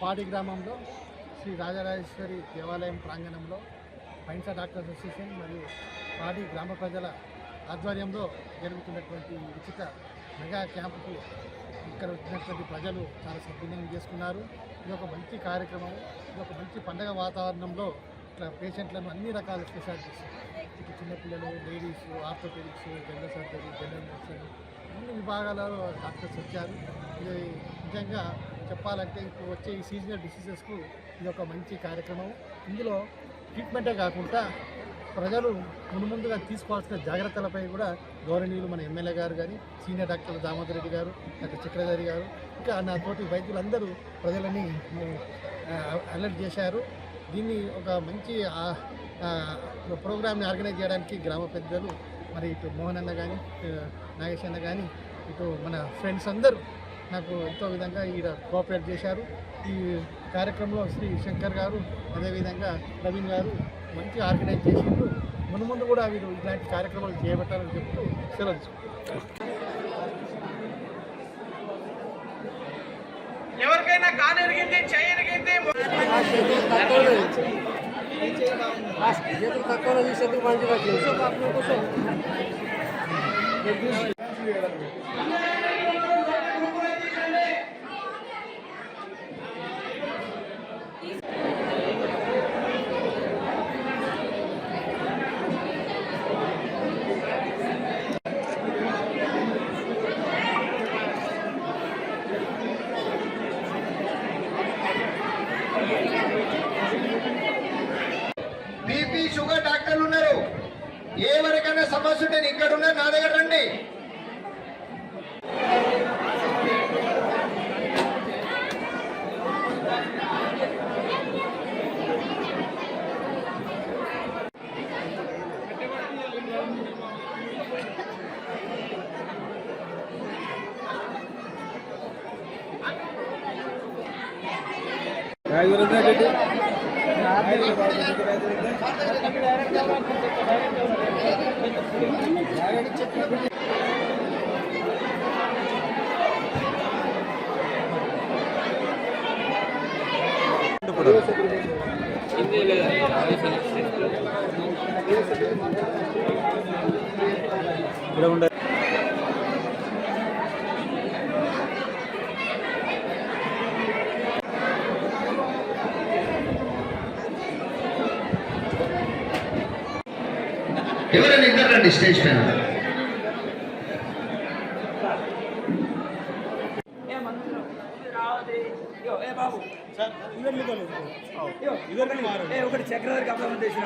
పాడి గ్రామంలో శ్రీ రాజరాజేశ్వరి దేవాలయం ప్రాంగణంలో పైన్సా డాక్టర్స్ అసోసియేషన్ మరియు పాడి గ్రామ ప్రజల ఆధ్వర్యంలో జరుగుతున్నటువంటి ఉచిత మెగా క్యాంపుకు ఇక్కడ వచ్చినటువంటి ప్రజలు చాలా సద్వినియోగం చేసుకున్నారు. ఇది ఒక మంచి కార్యక్రమం. ఇది ఒక మంచి పండగ వాతావరణంలో ఇట్లా పేషెంట్లను అన్ని రకాల స్పెషాలిటీస్, ఇటు చిన్నపిల్లలు, ladies, orthopaedics, general surgery, general medicine అన్ని విభాగాలలో డాక్టర్స్ వచ్చారు. ఇది నిజంగా చెప్పాలంటే ఇప్పుడు వచ్చే ఈ సీజనల్ డిసీజెస్కు ఇది ఒక మంచి కార్యక్రమం. ఇందులో ట్రీట్మెంటే కాకుండా ప్రజలు ముందుగా తీసుకోవాల్సిన జాగ్రత్తలపై కూడా గౌరవనీయులు మన ఎమ్మెల్యే గారు కానీ, సీనియర్ డాక్టర్ దామోదర్ రెడ్డి గారు, డాక్టర్ చక్రధారి గారు, ఇంకా నా తోటి వైద్యులందరూ ప్రజలని అలర్ట్ చేశారు. దీన్ని ఒక మంచి ప్రోగ్రామ్ని ఆర్గనైజ్ చేయడానికి గ్రామ పెద్దలు మరి ఇటు మోహన్ అన్న కానీ, నాగేష్ అన్న కానీ, ఇటు మన ఫ్రెండ్స్ అందరూ నాకు ఎంతో విధంగా ఈడ కోఆపరేట్ చేశారు. ఈ కార్యక్రమంలో శ్రీ శంకర్ గారు, అదేవిధంగా నవీన్ గారు మంచిగా ఆర్గనైజ్ చేసిండ్రు. ముందు కూడా వీరు ఇలాంటి కార్యక్రమాలు చేపట్టాలని చెప్తూ సెలవు. ఎవరికైనా కాలు ఎరిగింది, చేయి ఎరిగింది, తక్కువ తీసేందుకు మంచిగా బీపీ షుగర్ డాక్టర్లు ఉన్నారు. ఎవరికైనా సమస్య ఉంటే ఇక్కడ ఉన్నారు, నా దగ్గర రండి. ఎవరైనా ఇద్దరు రండి స్టేజ్ పైన. ఒకటి చక్రవర్తి అప్లై చేసిన